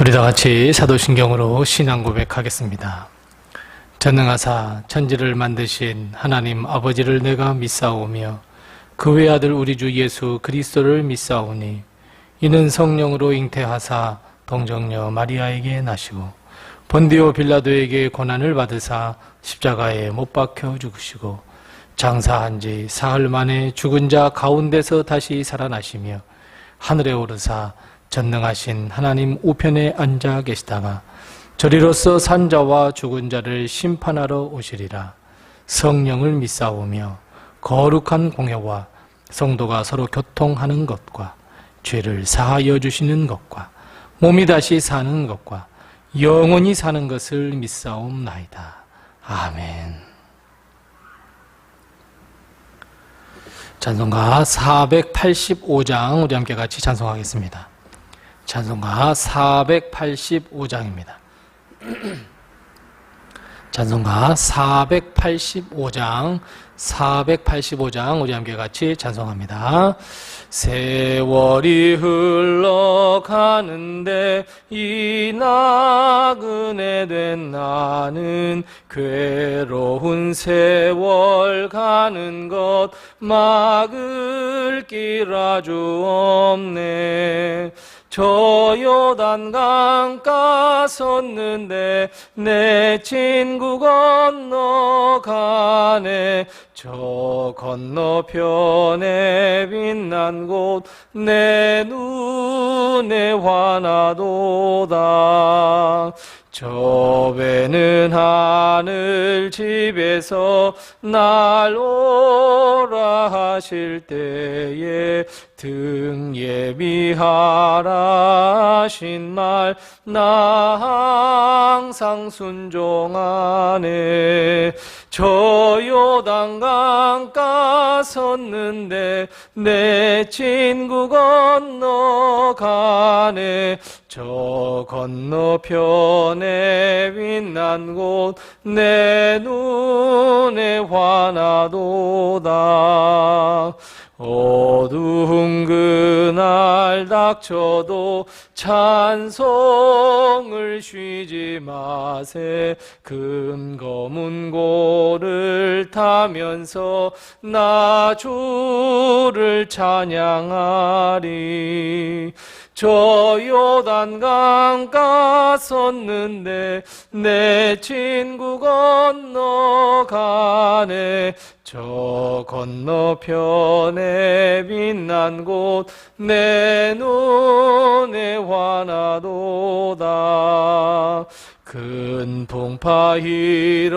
우리 다 같이 사도신경으로 신앙 고백하겠습니다. 전능하사 천지를 만드신 하나님 아버지를 내가 믿사오며 그 외아들 우리 주 예수 그리스도를 믿사오니 이는 성령으로 잉태하사 동정녀 마리아에게 나시고 본디오 빌라도에게 고난을 받으사 십자가에 못 박혀 죽으시고 장사한 지 사흘 만에 죽은 자 가운데서 다시 살아나시며 하늘에 오르사 전능하신 하나님 우편에 앉아 계시다가 저리로서 산 자와 죽은 자를 심판하러 오시리라. 성령을 믿사오며 거룩한 공회와 성도가 서로 교통하는 것과 죄를 사하여 주시는 것과 몸이 다시 사는 것과 영원히 사는 것을 믿사옵나이다. 아멘. 찬송가 485장 우리 함께 같이 찬송하겠습니다. 찬송가 485장입니다. 찬송가 485장 우리 함께 같이 찬송합니다. 세월이 흘러가는데 이 나그네 된 나는 괴로운 세월 가는 것 막을 길 아주 없네. 저 요단강 가섰는데 내 친구 건너가네. 저 건너편에 빛난 곳 내 눈에 환하도다. 저 배는 하늘 집에서 날 오라 하실 때에 등 예비하라 하신 말 나 항상 순종하네. 저 요단강 가섰는데 내 친구 건너가네. 저 건너편에 빛난 곳 내 눈에 환하도다. 어두운 그날 닥쳐도 찬송을 쉬지 마세. 금검은 고를 타면서 나 주를 찬양하리. 저 요단강 가섰는데 내 친구 건너가네. 저 건너편에 빛난 곳 내 눈에 환하도다. 큰 풍파 일어나는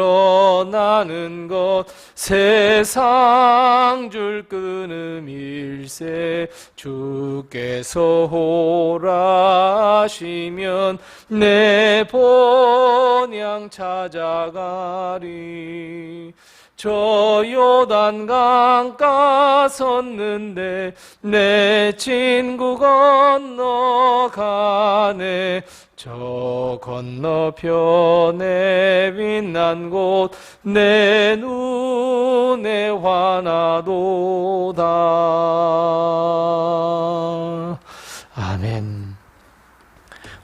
것 세상 줄 끊음 일세. 주께서 오라 하시면 내 본향 찾아가리. 저 요단강 가섰는데 내 친구 건너가네. 저 건너편에 빛난 곳 내 눈에 환하도다. 아멘.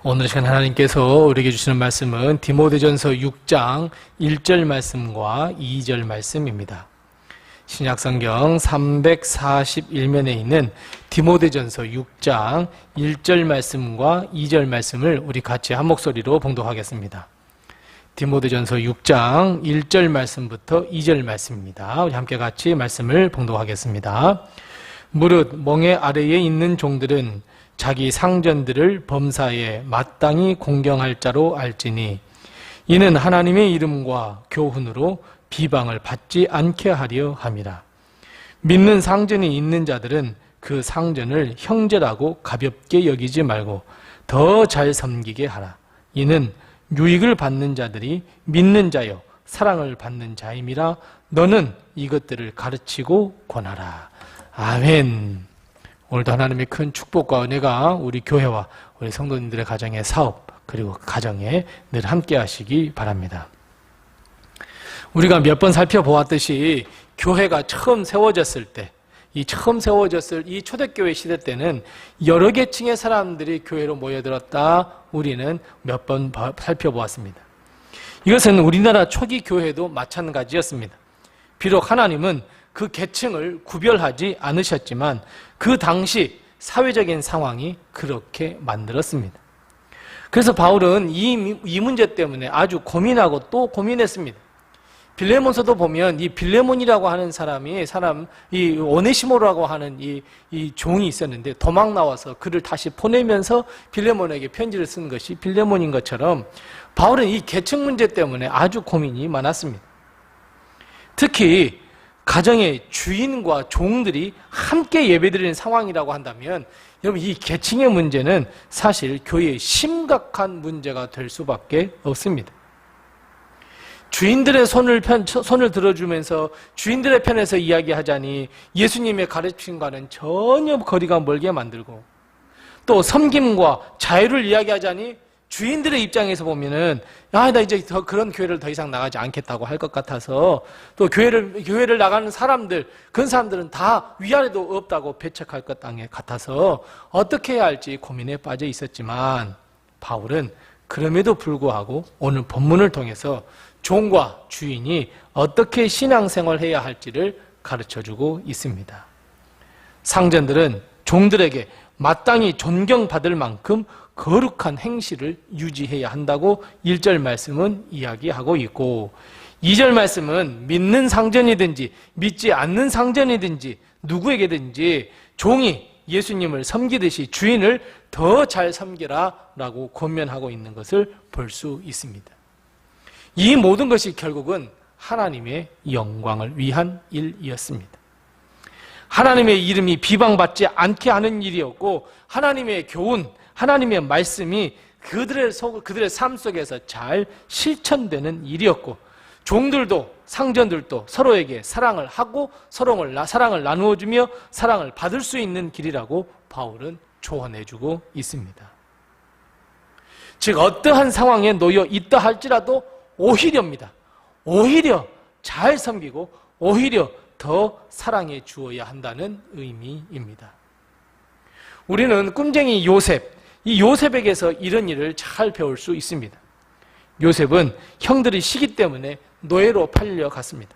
오늘 시간 하나님께서 우리에게 주시는 말씀은 디모데전서 6장 1절 말씀과 2절 말씀입니다. 신약성경 341면에 있는 디모데전서 6장 1절 말씀과 2절 말씀을 우리 같이 한 목소리로 봉독하겠습니다. 디모데전서 6장 1절 말씀부터 2절 말씀입니다. 우리 함께 같이 말씀을 봉독하겠습니다. 무릇 멍에 아래에 있는 종들은 자기 상전들을 범사에 마땅히 공경할 자로 알지니 이는 하나님의 이름과 교훈으로 비방을 받지 않게 하려 함이라. 믿는 상전이 있는 자들은 그 상전을 형제라고 가볍게 여기지 말고 더 잘 섬기게 하라. 이는 유익을 받는 자들이 믿는 자여 사랑을 받는 자임이라. 너는 이것들을 가르치고 권하라. 아멘. 오늘도 하나님의 큰 축복과 은혜가 우리 교회와 우리 성도님들의 가정의 사업 그리고 가정에 늘 함께 하시기 바랍니다. 우리가 몇 번 살펴보았듯이 교회가 처음 세워졌을 때 이 처음 세워졌을 이 초대교회 시대 때는 여러 계층의 사람들이 교회로 모여들었다 우리는 몇 번 살펴보았습니다. 이것은 우리나라 초기 교회도 마찬가지였습니다. 비록 하나님은 그 계층을 구별하지 않으셨지만 그 당시 사회적인 상황이 그렇게 만들었습니다. 그래서 바울은 이 문제 때문에 아주 고민하고 또 고민했습니다. 빌레몬서도 보면 이 빌레몬이라고 하는 이 오네시모라고 하는 이 종이 있었는데 도망 나와서 그를 다시 보내면서 빌레몬에게 편지를 쓴 것이 빌레몬인 것처럼 바울은 이 계층 문제 때문에 아주 고민이 많았습니다. 특히 가정의 주인과 종들이 함께 예배드리는 상황이라고 한다면 여러분 이 계층의 문제는 사실 교회의 심각한 문제가 될 수밖에 없습니다. 주인들의 손을 들어주면서 주인들의 편에서 이야기하자니 예수님의 가르침과는 전혀 거리가 멀게 만들고 또 섬김과 자유를 이야기하자니 주인들의 입장에서 보면은 나 이제 그런 교회를 더 이상 나가지 않겠다고 할 것 같아서 또 교회를 나가는 사람들 그런 사람들은 다 위아래도 없다고 배척할 것 같아서 어떻게 해야 할지 고민에 빠져 있었지만 바울은 그럼에도 불구하고 오늘 본문을 통해서 종과 주인이 어떻게 신앙생활해야 할지를 가르쳐주고 있습니다. 상전들은 종들에게 마땅히 존경받을 만큼 거룩한 행실을 유지해야 한다고 1절 말씀은 이야기하고 있고 2절 말씀은 믿는 상전이든지 믿지 않는 상전이든지 누구에게든지 종이 예수님을 섬기듯이 주인을 더 잘 섬기라 라고 권면하고 있는 것을 볼 수 있습니다. 이 모든 것이 결국은 하나님의 영광을 위한 일이었습니다. 하나님의 이름이 비방받지 않게 하는 일이었고 하나님의 교훈, 하나님의 말씀이 그들의 삶 속에서 잘 실천되는 일이었고 종들도 상전들도 서로에게 사랑을 하고 사랑을 나누어주며 사랑을 받을 수 있는 길이라고 바울은 조언해주고 있습니다. 즉 어떠한 상황에 놓여 있다 할지라도 오히려입니다. 오히려 잘 섬기고 오히려 더 사랑해 주어야 한다는 의미입니다. 우리는 꿈쟁이 요셉, 이 요셉에게서 이런 일을 잘 배울 수 있습니다. 요셉은 형들이 시기 때문에 노예로 팔려갔습니다.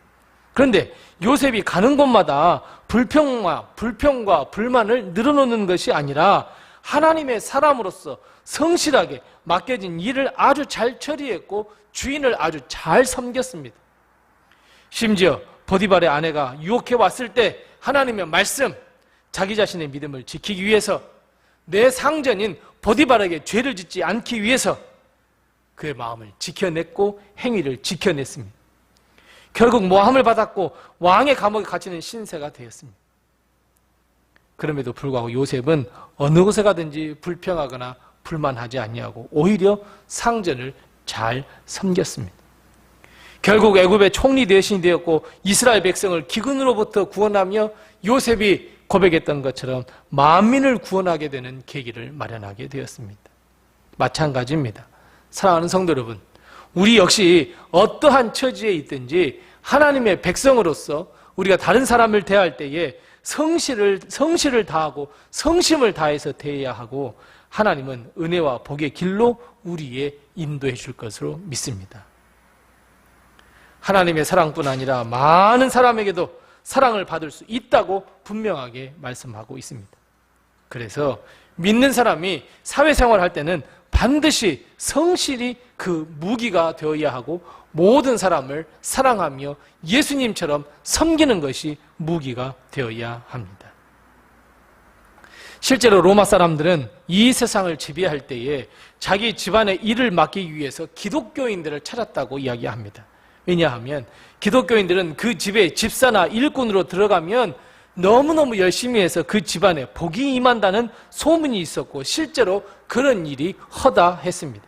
그런데 요셉이 가는 곳마다 불평과 불만을 늘어놓는 것이 아니라 하나님의 사람으로서 성실하게 맡겨진 일을 아주 잘 처리했고 주인을 아주 잘 섬겼습니다. 심지어 보디발의 아내가 유혹해 왔을 때 하나님의 말씀, 자기 자신의 믿음을 지키기 위해서 내 상전인 보디발에게 죄를 짓지 않기 위해서 그의 마음을 지켜냈고 행위를 지켜냈습니다. 결국 모함을 받았고 왕의 감옥에 갇히는 신세가 되었습니다. 그럼에도 불구하고 요셉은 어느 곳에 가든지 불평하거나 불만하지 아니하고 오히려 상전을 잘 섬겼습니다. 결국 애굽의 총리 대신이 되었고 이스라엘 백성을 기근으로부터 구원하며 요셉이 고백했던 것처럼 만민을 구원하게 되는 계기를 마련하게 되었습니다. 마찬가지입니다. 사랑하는 성도 여러분, 우리 역시 어떠한 처지에 있든지 하나님의 백성으로서 우리가 다른 사람을 대할 때에 성실을 다하고 성심을 다해서 대해야 하고 하나님은 은혜와 복의 길로 우리에 인도해 줄 것으로 믿습니다. 하나님의 사랑뿐 아니라 많은 사람에게도 사랑을 받을 수 있다고 분명하게 말씀하고 있습니다. 그래서 믿는 사람이 사회생활할 때는 반드시 성실이 그 무기가 되어야 하고 모든 사람을 사랑하며 예수님처럼 섬기는 것이 무기가 되어야 합니다. 실제로 로마 사람들은 이 세상을 지배할 때에 자기 집안의 일을 맡기기 위해서 기독교인들을 찾았다고 이야기합니다. 왜냐하면 기독교인들은 그 집에 집사나 일꾼으로 들어가면 너무너무 열심히 해서 그 집안에 복이 임한다는 소문이 있었고 실제로 그런 일이 허다했습니다.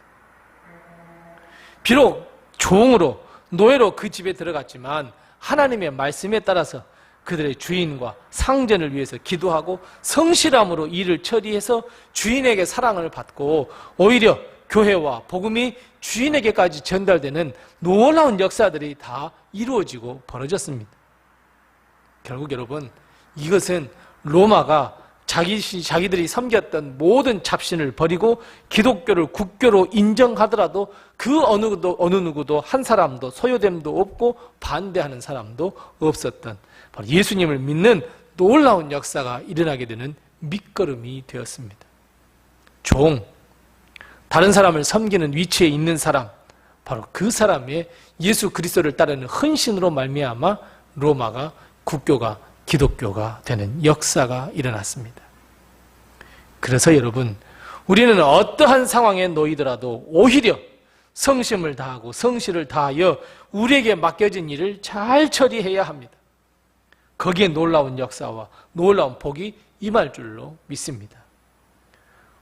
비록 종으로 노예로 그 집에 들어갔지만 하나님의 말씀에 따라서 그들의 주인과 상전을 위해서 기도하고 성실함으로 일을 처리해서 주인에게 사랑을 받고 오히려 교회와 복음이 주인에게까지 전달되는 놀라운 역사들이 다 이루어지고 벌어졌습니다. 결국 여러분 이것은 로마가 자기들이 섬겼던 모든 잡신을 버리고 기독교를 국교로 인정하더라도 그 어느 누구도 한 사람도 소요됨도 없고 반대하는 사람도 없었던 바로 예수님을 믿는 놀라운 역사가 일어나게 되는 밑거름이 되었습니다. 종, 다른 사람을 섬기는 위치에 있는 사람, 바로 그 사람의 예수 그리스도를 따르는 헌신으로 말미암아 로마가 국교가 기독교가 되는 역사가 일어났습니다. 그래서 여러분, 우리는 어떠한 상황에 놓이더라도 오히려 성심을 다하고 성실을 다하여 우리에게 맡겨진 일을 잘 처리해야 합니다. 거기에 놀라운 역사와 놀라운 복이 임할 줄로 믿습니다.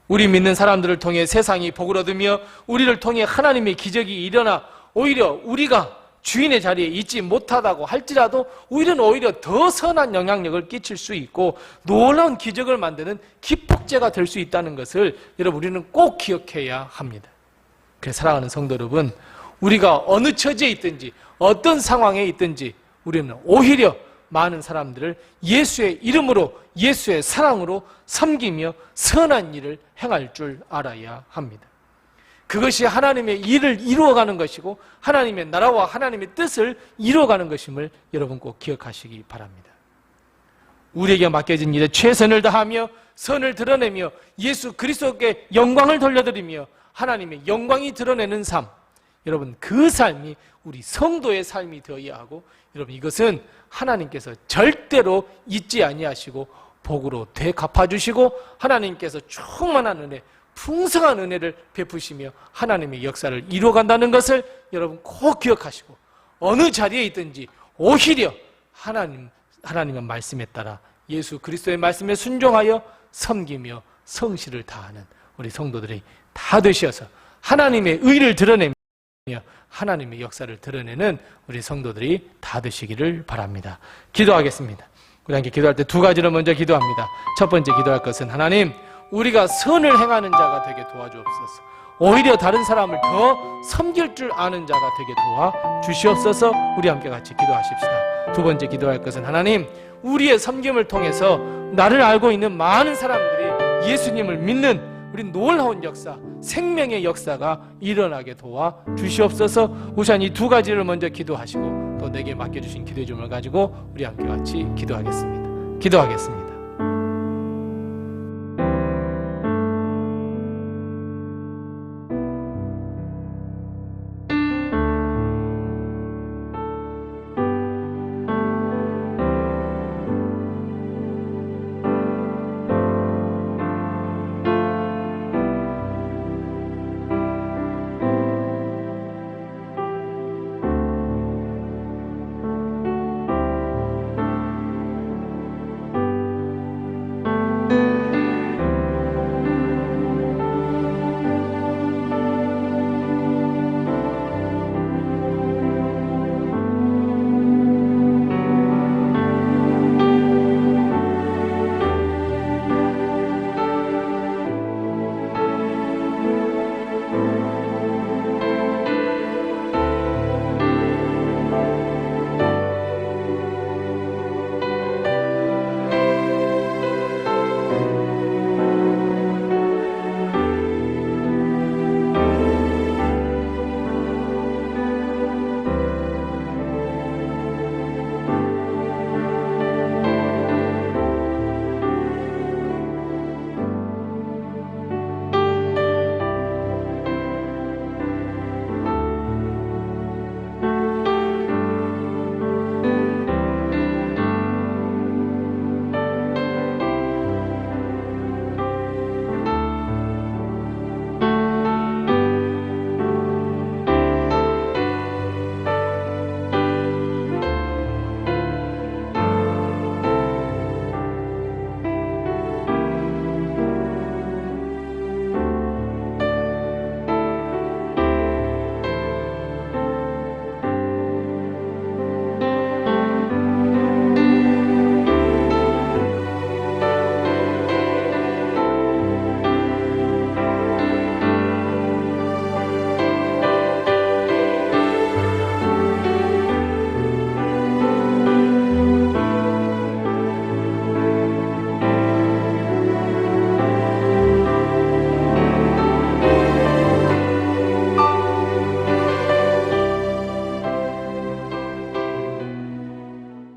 우리 믿는 사람들을 통해 세상이 복을 얻으며 우리를 통해 하나님의 기적이 일어나 오히려 우리가 주인의 자리에 있지 못하다고 할지라도 오히려 더 선한 영향력을 끼칠 수 있고 놀라운 기적을 만드는 기폭제가 될 수 있다는 것을 여러분 우리는 꼭 기억해야 합니다. 그래서 사랑하는 성도 여러분, 우리가 어느 처지에 있든지 어떤 상황에 있든지 우리는 오히려 많은 사람들을 예수의 이름으로 예수의 사랑으로 섬기며 선한 일을 행할 줄 알아야 합니다. 그것이 하나님의 일을 이루어가는 것이고 하나님의 나라와 하나님의 뜻을 이루어가는 것임을 여러분 꼭 기억하시기 바랍니다. 우리에게 맡겨진 일에 최선을 다하며 선을 드러내며 예수 그리스도께 영광을 돌려드리며 하나님의 영광이 드러내는 삶, 여러분 그 삶이 우리 성도의 삶이 되어야 하고 여러분 이것은 하나님께서 절대로 잊지 아니하시고 복으로 되갚아주시고 하나님께서 충만한 은혜, 풍성한 은혜를 베푸시며 하나님의 역사를 이루어간다는 것을 여러분 꼭 기억하시고 어느 자리에 있든지 오히려 하나님의 말씀에 따라 예수 그리스도의 말씀에 순종하여 섬기며 성실을 다하는 우리 성도들이 다 되셔서 하나님의 의를 드러내며 하나님의 역사를 드러내는 우리 성도들이 다 되시기를 바랍니다. 기도하겠습니다. 우리 함께 기도할 때 두 가지를 먼저 기도합니다. 첫 번째 기도할 것은 하나님, 우리가 선을 행하는 자가 되게 도와주옵소서. 오히려 다른 사람을 더 섬길 줄 아는 자가 되게 도와주시옵소서. 우리 함께 같이 기도하십시다. 두 번째 기도할 것은 하나님, 우리의 섬김을 통해서 나를 알고 있는 많은 사람들이 예수님을 믿는 우리 놀라운 역사, 생명의 역사가 일어나게 도와주시옵소서. 우선 이 두 가지를 먼저 기도하시고 또 내게 맡겨주신 기도의 주문을 가지고 우리 함께 같이 기도하겠습니다. 기도하겠습니다.